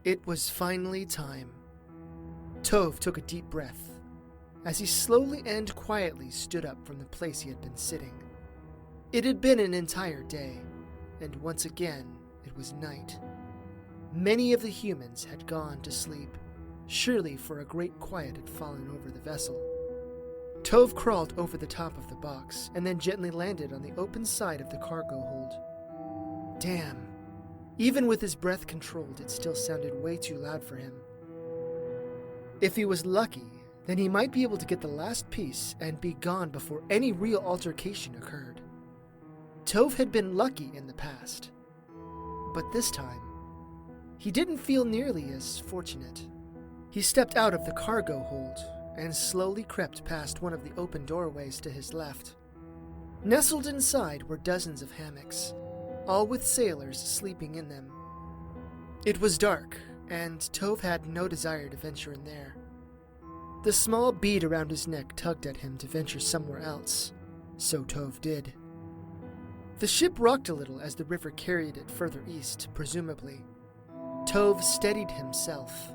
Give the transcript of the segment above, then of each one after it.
It was finally time. Tove took a deep breath as he slowly and quietly stood up from the place he had been sitting. It had been an entire day, and once again it was night. Many of the humans had gone to sleep, surely for a great quiet had fallen over the vessel. Tove crawled over the top of the box and then gently landed on the open side of the cargo hold. Damn. Even with his breath controlled, it still sounded way too loud for him. If he was lucky, then he might be able to get the last piece and be gone before any real altercation occurred. Tove had been lucky in the past, but this time, he didn't feel nearly as fortunate. He stepped out of the cargo hold and slowly crept past one of the open doorways to his left. Nestled inside were dozens of hammocks, all with sailors sleeping in them. It was dark, and Tove had no desire to venture in there. The small bead around his neck tugged at him to venture somewhere else, so Tove did. The ship rocked a little as the river carried it further east, presumably. Tove steadied himself,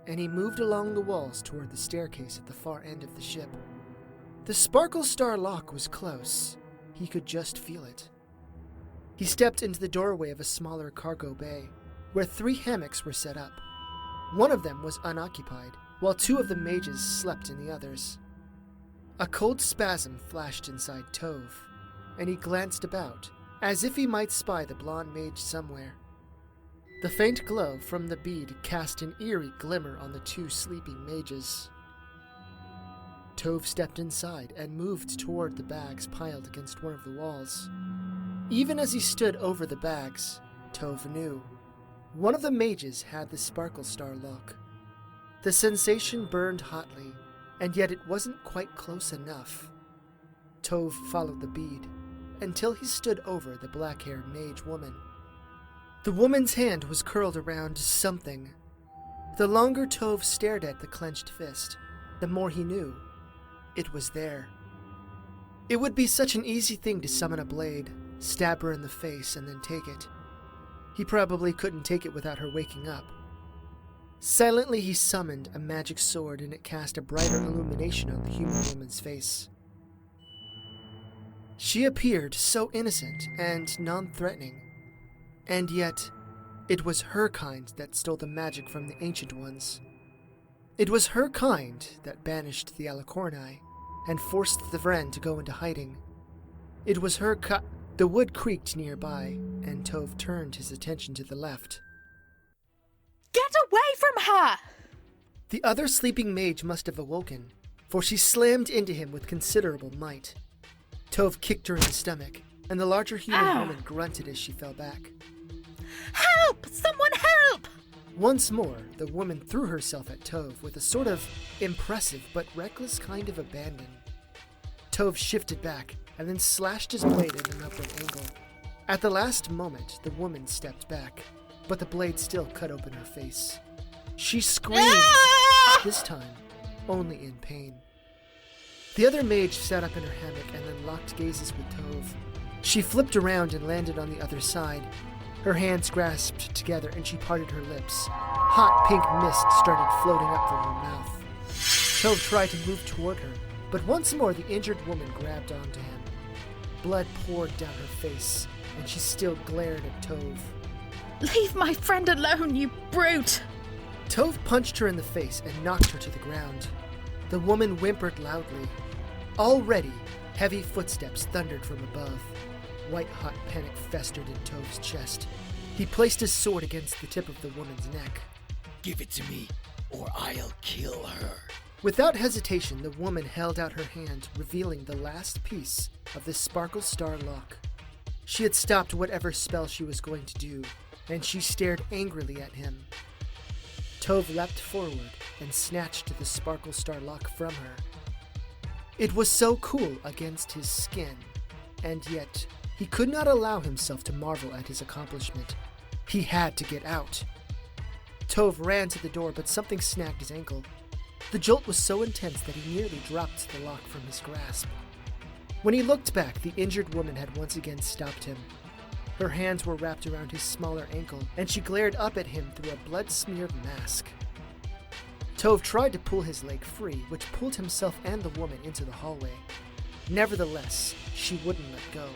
and he moved along the walls toward the staircase at the far end of the ship. The Sparkle Star lock was close. He could just feel it. He stepped into the doorway of a smaller cargo bay, where 3 hammocks were set up. One of them was unoccupied, while 2 of the mages slept in the others. A cold spasm flashed inside Tove, and he glanced about, as if he might spy the blonde mage somewhere. The faint glow from the bead cast an eerie glimmer on the 2 sleeping mages. Tove stepped inside and moved toward the bags piled against one of the walls. Even as he stood over the bags, Tove knew. One of the mages had the Sparkle Star lock. The sensation burned hotly, and yet it wasn't quite close enough. Tove followed the bead, until he stood over the black-haired mage woman. The woman's hand was curled around something. The longer Tove stared at the clenched fist, the more he knew. It was there. It would be such an easy thing to summon a blade, stab her in the face, and then take it. He probably couldn't take it without her waking up. Silently he summoned a magic sword, and it cast a brighter illumination on the human woman's face. She appeared so innocent and non-threatening, and yet it was her kind that stole the magic from the Ancient Ones. It was her kind that banished the Alicorni and forced the Vren to go into hiding. It was her The wood creaked nearby, and Tove turned his attention to the left. Get away from her! The other sleeping mage must have awoken, for she slammed into him with considerable might. Tove kicked her in the stomach, and the larger human woman grunted as she fell back. Help! Someone help! Once more, the woman threw herself at Tove with a sort of impressive but reckless kind of abandon. Tove shifted back, and then slashed his blade at an upward angle. At the last moment, the woman stepped back, but the blade still cut open her face. She screamed, this time only in pain. The other mage sat up in her hammock and then locked gazes with Tove. She flipped around and landed on the other side. Her hands grasped together and she parted her lips. Hot pink mist started floating up from her mouth. Tove tried to move toward her, but once more the injured woman grabbed onto him. Blood poured down her face, and she still glared at Tove. Leave my friend alone, you brute! Tove punched her in the face and knocked her to the ground. The woman whimpered loudly. Already, heavy footsteps thundered from above. White-hot panic festered in Tove's chest. He placed his sword against the tip of the woman's neck. Give it to me, or I'll kill her. Without hesitation, the woman held out her hand, revealing the last piece of the Sparkle Star lock. She had stopped whatever spell she was going to do, and she stared angrily at him. Tove leapt forward and snatched the Sparkle Star lock from her. It was so cool against his skin, and yet he could not allow himself to marvel at his accomplishment. He had to get out. Tove ran to the door, but something snagged his ankle. The jolt was so intense that he nearly dropped the lock from his grasp. When he looked back, the injured woman had once again stopped him. Her hands were wrapped around his smaller ankle, and she glared up at him through a blood-smeared mask. Tove tried to pull his leg free, which pulled himself and the woman into the hallway. Nevertheless, she wouldn't let go.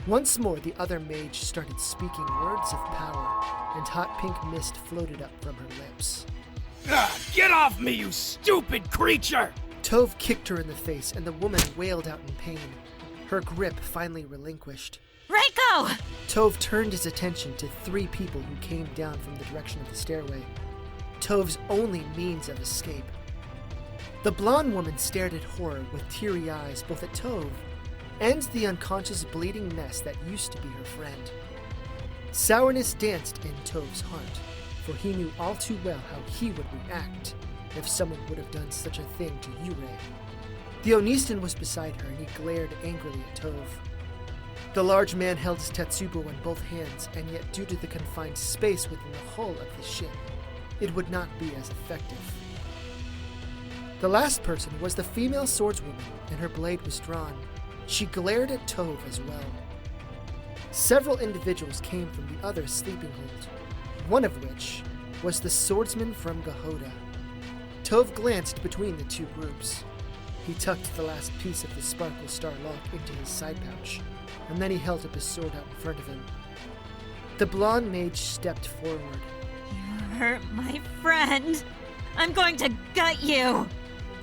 Once more, the other mage started speaking words of power, and hot pink mist floated up from her lips. Get off me, you stupid creature! Tove kicked her in the face, and the woman wailed out in pain. Her grip finally relinquished. Rayko! Tove turned his attention to 3 people who came down from the direction of the stairway. Tove's only means of escape. The blonde woman stared in horror with teary eyes both at Tove and the unconscious bleeding mess that used to be her friend. Sourness danced in Tove's heart, for he knew all too well how he would react if someone would have done such a thing to Yurei. The Onistan was beside her, and he glared angrily at Tove. The large man held his Tetsubo in both hands, and yet due to the confined space within the hull of the ship, it would not be as effective. The last person was the female swordswoman, and her blade was drawn. She glared at Tove as well. Several individuals came from the other sleeping hold, one of which was the swordsman from Gahoda. Tove glanced between the 2 groups. He tucked the last piece of the Sparkle Star lock into his side pouch, and then he held up his sword out in front of him. The blonde mage stepped forward. You hurt my friend. I'm going to gut you.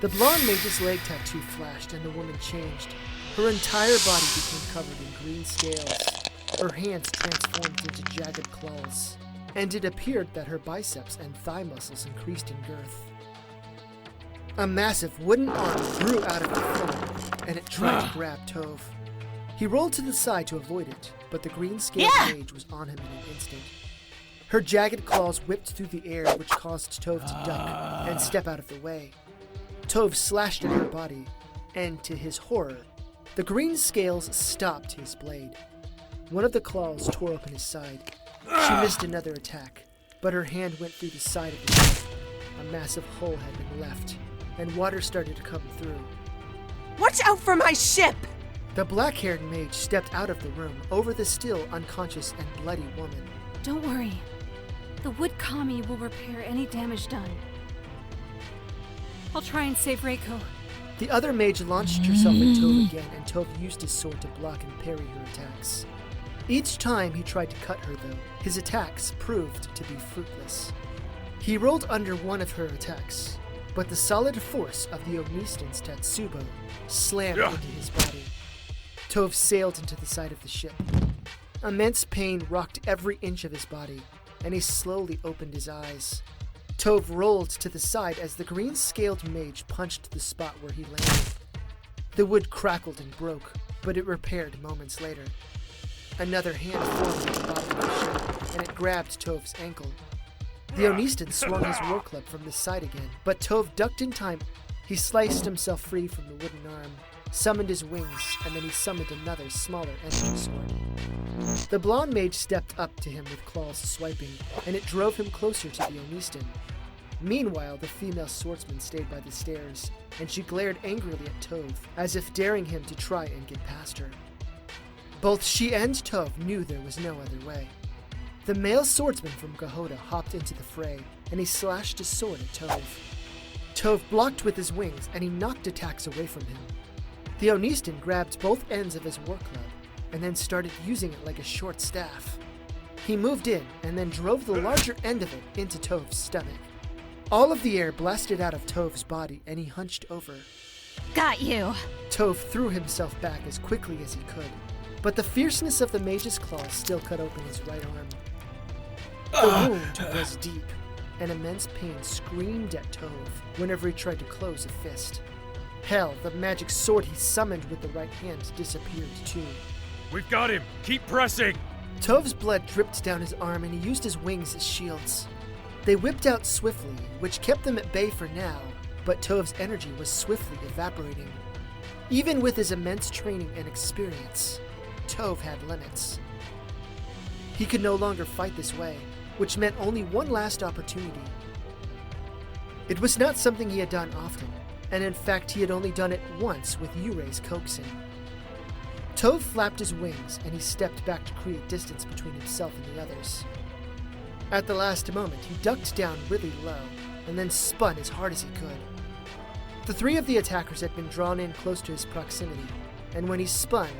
The blonde mage's leg tattoo flashed, and the woman changed. Her entire body became covered in green scales. Her hands transformed into jagged claws, and it appeared that her biceps and thigh muscles increased in girth. A massive wooden arm grew out of the floor, and it tried to grab Tove. He rolled to the side to avoid it, but the green-scaled mage was on him in an instant. Her jagged claws whipped through the air, which caused Tove to duck and step out of the way. Tove slashed at her body, and to his horror, the green scales stopped his blade. One of the claws tore open his side. She missed another attack, but her hand went through the side of the ship. A massive hole had been left, and water started to come through. Watch out for my ship! The black-haired mage stepped out of the room over the still unconscious and bloody woman. Don't worry. The wood kami will repair any damage done. I'll try and save Rayko. The other mage launched herself at Tove again, and Tove used his sword to block and parry her attacks. Each time he tried to cut her, though, his attacks proved to be fruitless. He rolled under one of her attacks, but the solid force of the Onistan's Tatsubo slammed into his body. Tove sailed into the side of the ship. Immense pain rocked every inch of his body, and he slowly opened his eyes. Tove rolled to the side as the green-scaled mage punched the spot where he landed. The wood crackled and broke, but it repaired moments later. Another hand formed at the bottom of the ship, and it grabbed Tove's ankle. The Onistan swung his war club from the side again, but Tove ducked in time. He sliced himself free from the wooden arm, summoned his wings, and then he summoned another, smaller energy sword. The blonde mage stepped up to him with claws swiping, and it drove him closer to the Onistan. Meanwhile, the female swordsman stayed by the stairs, and she glared angrily at Tove, as if daring him to try and get past her. Both she and Tove knew there was no other way. The male swordsman from Gahoda hopped into the fray, and he slashed his sword at Tove. Tove blocked with his wings, and he knocked attacks away from him. The Onistan grabbed both ends of his war club, and then started using it like a short staff. He moved in, and then drove the larger end of it into Tove's stomach. All of the air blasted out of Tove's body, and he hunched over. Got you. Tove threw himself back as quickly as he could, but the fierceness of the mage's claws still cut open his right arm. The wound was deep, and immense pain screamed at Tove whenever he tried to close a fist. Hell, the magic sword he summoned with the right hand disappeared too. We've got him! Keep pressing! Tove's blood dripped down his arm, and he used his wings as shields. They whipped out swiftly, which kept them at bay for now, but Tove's energy was swiftly evaporating. Even with his immense training and experience, Tove had limits. He could no longer fight this way, which meant only one last opportunity. It was not something he had done often, and in fact he had only done it once with Yurei's coaxing. Tove flapped his wings, and he stepped back to create distance between himself and the others. At the last moment, he ducked down really low, and then spun as hard as he could. The three of the attackers had been drawn in close to his proximity, and when he spun,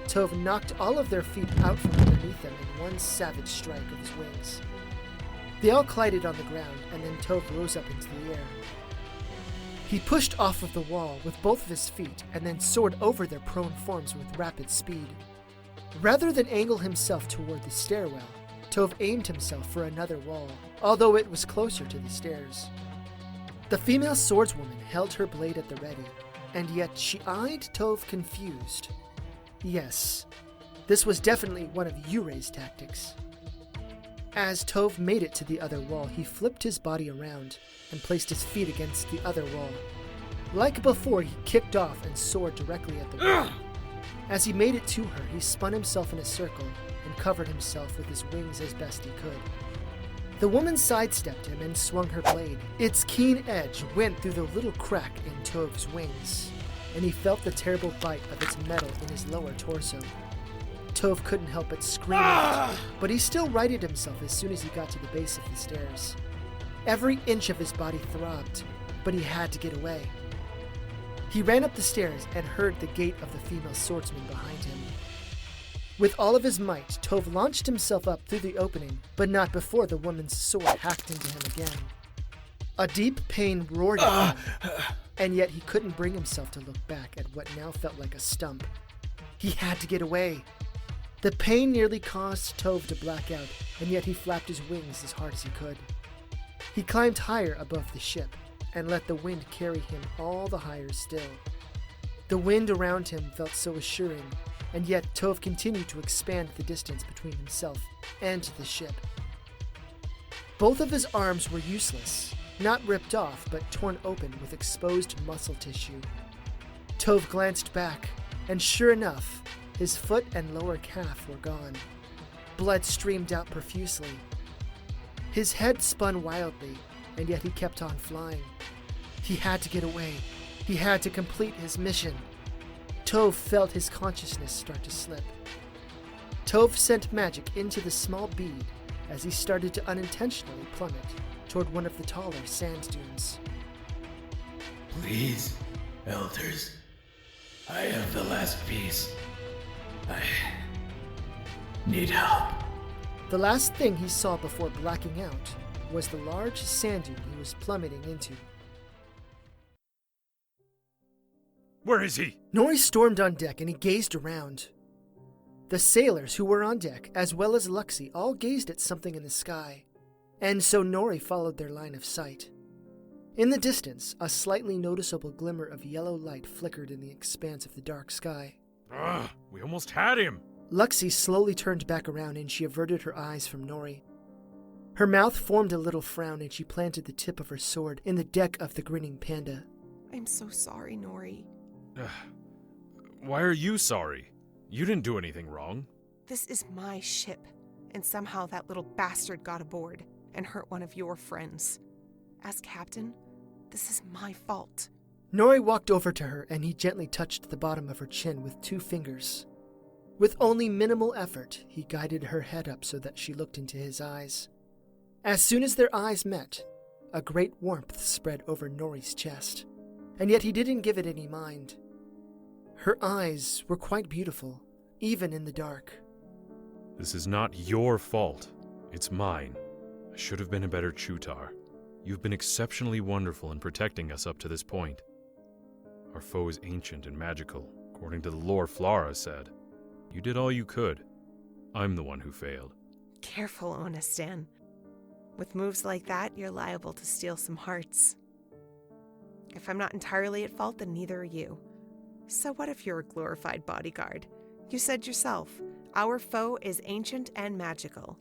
Tove knocked all of their feet out from underneath them in one savage strike of his wings. They all collided on the ground, and then Tove rose up into the air. He pushed off of the wall with both of his feet and then soared over their prone forms with rapid speed. Rather than angle himself toward the stairwell, Tove aimed himself for another wall, although it was closer to the stairs. The female swordswoman held her blade at the ready, and yet she eyed Tove confused. Yes, this was definitely one of Yurei's tactics. As Tove made it to the other wall, he flipped his body around and placed his feet against the other wall. Like before, he kicked off and soared directly at the wall. As he made it to her, he spun himself in a circle and covered himself with his wings as best he could. The woman sidestepped him and swung her blade. Its keen edge went through the little crack in Tove's wings, and he felt the terrible bite of its metal in his lower torso. Tove couldn't help but scream out, but he still righted himself as soon as he got to the base of the stairs. Every inch of his body throbbed, but he had to get away. He ran up the stairs and heard the gait of the female swordsman behind him. With all of his might, Tove launched himself up through the opening, but not before the woman's sword hacked into him again. A deep pain roared at him, and yet he couldn't bring himself to look back at what now felt like a stump. He had to get away. The pain nearly caused Tove to black out, and yet he flapped his wings as hard as he could. He climbed higher above the ship, and let the wind carry him all the higher still. The wind around him felt so assuring, and yet Tove continued to expand the distance between himself and the ship. Both of his arms were useless, not ripped off, but torn open with exposed muscle tissue. Tove glanced back, and sure enough, his foot and lower calf were gone. Blood streamed out profusely. His head spun wildly, and yet he kept on flying. He had to get away. He had to complete his mission. Tove felt his consciousness start to slip. Tove sent magic into the small bead as he started to unintentionally plummet toward one of the taller sand dunes. Please, elders. I have the last piece. I need help. The last thing he saw before blacking out was the large sand dune he was plummeting into. Where is he? Nori stormed on deck and he gazed around. The sailors who were on deck, as well as Luxie, all gazed at something in the sky, and so Nori followed their line of sight. In the distance, a slightly noticeable glimmer of yellow light flickered in the expanse of the dark sky. We almost had him. Luxie slowly turned back around and she averted her eyes from Nori. Her mouth formed a little frown and she planted the tip of her sword in the deck of the grinning panda. I'm so sorry, Nori. Why are you sorry? You didn't do anything wrong. This is my ship, and somehow that little bastard got aboard and hurt one of your friends. As captain, this is my fault. Nori walked over to her and he gently touched the bottom of her chin with 2 fingers. With only minimal effort, he guided her head up so that she looked into his eyes. As soon as their eyes met, a great warmth spread over Nori's chest, and yet he didn't give it any mind. Her eyes were quite beautiful, even in the dark. This is not your fault. It's mine. I should have been a better Chutar. You've been exceptionally wonderful in protecting us up to this point. Our foe is ancient and magical, according to the lore Flara said. You did all you could. I'm the one who failed. Careful, Onistan. With moves like that, you're liable to steal some hearts. If I'm not entirely at fault, then neither are you. So what if you're a glorified bodyguard? You said yourself, our foe is ancient and magical.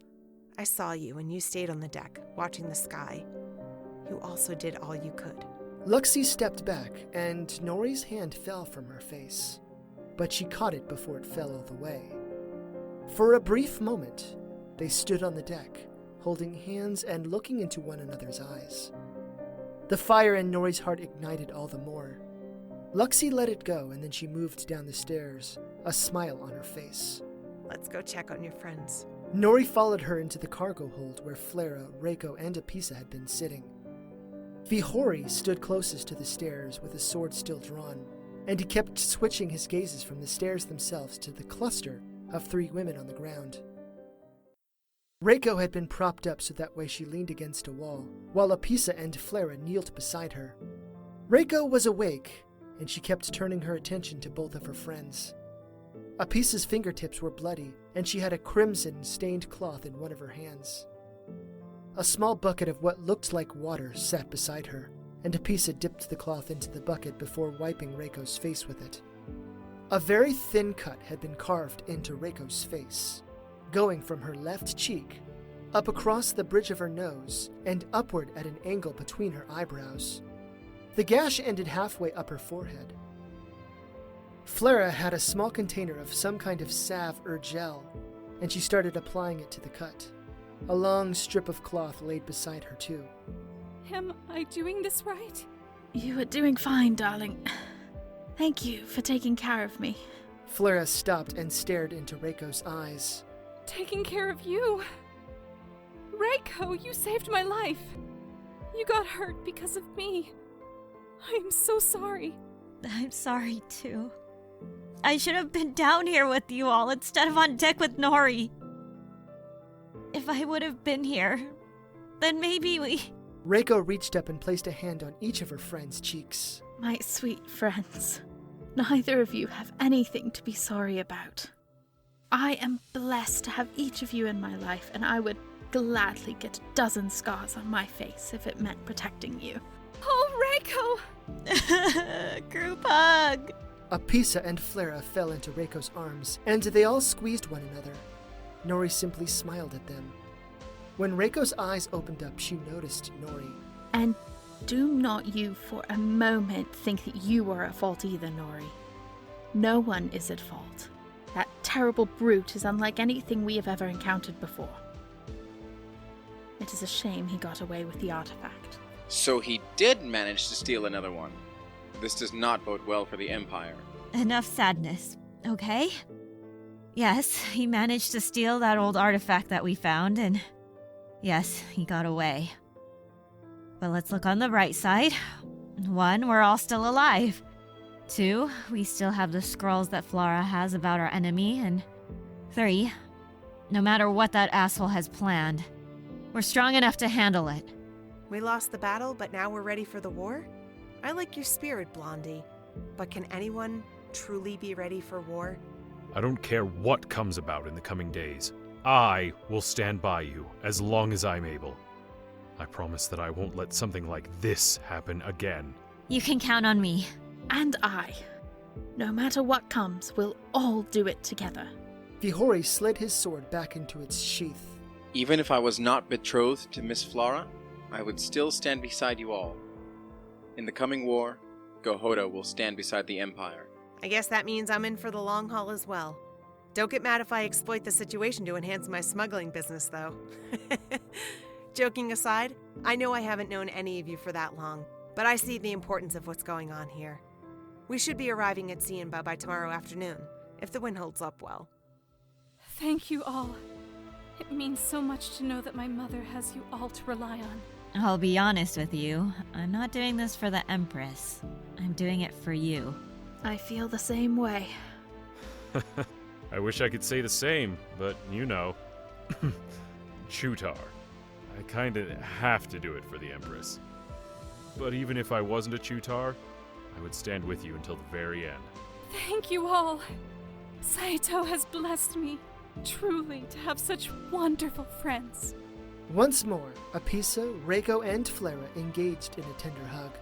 I saw you and you stayed on the deck, watching the sky. You also did all you could. Luxie stepped back, and Nori's hand fell from her face, but she caught it before it fell all the way. For a brief moment, they stood on the deck, holding hands and looking into one another's eyes. The fire in Nori's heart ignited all the more. Luxie let it go, and then she moved down the stairs, a smile on her face. Let's go check on your friends. Nori followed her into the cargo hold where Flara, Rayko, and Apisa had been sitting. Vihori stood closest to the stairs with his sword still drawn, and he kept switching his gazes from the stairs themselves to the cluster of 3 women on the ground. Rayko had been propped up so that way she leaned against a wall, while Apisa and Flara kneeled beside her. Rayko was awake, and she kept turning her attention to both of her friends. Apisa's fingertips were bloody, and she had a crimson-stained cloth in one of her hands. A small bucket of what looked like water sat beside her, and Apisa dipped the cloth into the bucket before wiping Rayko's face with it. A very thin cut had been carved into Rayko's face, going from her left cheek, up across the bridge of her nose, and upward at an angle between her eyebrows. The gash ended halfway up her forehead. Flara had a small container of some kind of salve or gel, and she started applying it to the cut. A long strip of cloth laid beside her, too. Am I doing this right? You are doing fine, darling. Thank you for taking care of me. Flara stopped and stared into Rayko's eyes. Taking care of you? Rayko, you saved my life. You got hurt because of me. I am so sorry. I'm sorry, too. I should have been down here with you all instead of on deck with Nori. If I would have been here, then maybe we... Rayko reached up and placed a hand on each of her friends' cheeks. My sweet friends, neither of you have anything to be sorry about. I am blessed to have each of you in my life, and I would gladly get a dozen scars on my face if it meant protecting you. Oh, Rayko! Group hug! Apisa and Flara fell into Rayko's arms, and they all squeezed one another. Nori simply smiled at them. When Rayko's eyes opened up, she noticed Nori. And do not you for a moment think that you are at fault either, Nori. No one is at fault. That terrible brute is unlike anything we have ever encountered before. It is a shame he got away with the artifact. So he did manage to steal another one. This does not bode well for the Empire. Enough sadness, okay? Yes, he managed to steal that old artifact that we found, and yes, he got away. But let's look on the bright side. 1, we're all still alive. 2, we still have the scrolls that Flara has about our enemy, and 3, no matter what that asshole has planned, we're strong enough to handle it. We lost the battle, but now we're ready for the war? I like your spirit, Blondie. But can anyone truly be ready for war? I don't care what comes about in the coming days. I will stand by you as long as I'm able. I promise that I won't let something like this happen again. You can count on me. And I. No matter what comes, we'll all do it together. Vihori slid his sword back into its sheath. Even if I was not betrothed to Miss Flara, I would still stand beside you all. In the coming war, Gohoda will stand beside the Empire. I guess that means I'm in for the long haul as well. Don't get mad if I exploit the situation to enhance my smuggling business, though. Joking aside, I know I haven't known any of you for that long, but I see the importance of what's going on here. We should be arriving at Xianba by tomorrow afternoon, if the wind holds up well. thank you all. It means so much to know that my mother has you all to rely on. I'll be honest with you. I'm not doing this for the Empress. I'm doing it for you. I feel the same way. I wish I could say the same, but you know. Chutar. I kinda have to do it for the Empress. But even if I wasn't a Chutar, I would stand with you until the very end. Thank you all. Saito has blessed me, truly, to have such wonderful friends. Once more, Apisa, Rayko, and Flara engaged in a tender hug.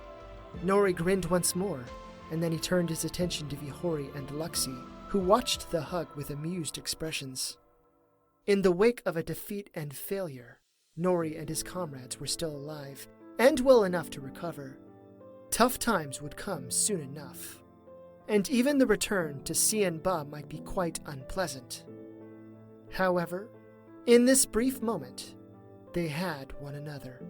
Nori grinned once more, and then he turned his attention to Vihori and Luxie, who watched the hug with amused expressions. In the wake of a defeat and failure, Nori and his comrades were still alive, and well enough to recover. Tough times would come soon enough, and even the return to Xianba might be quite unpleasant. However, in this brief moment, they had one another.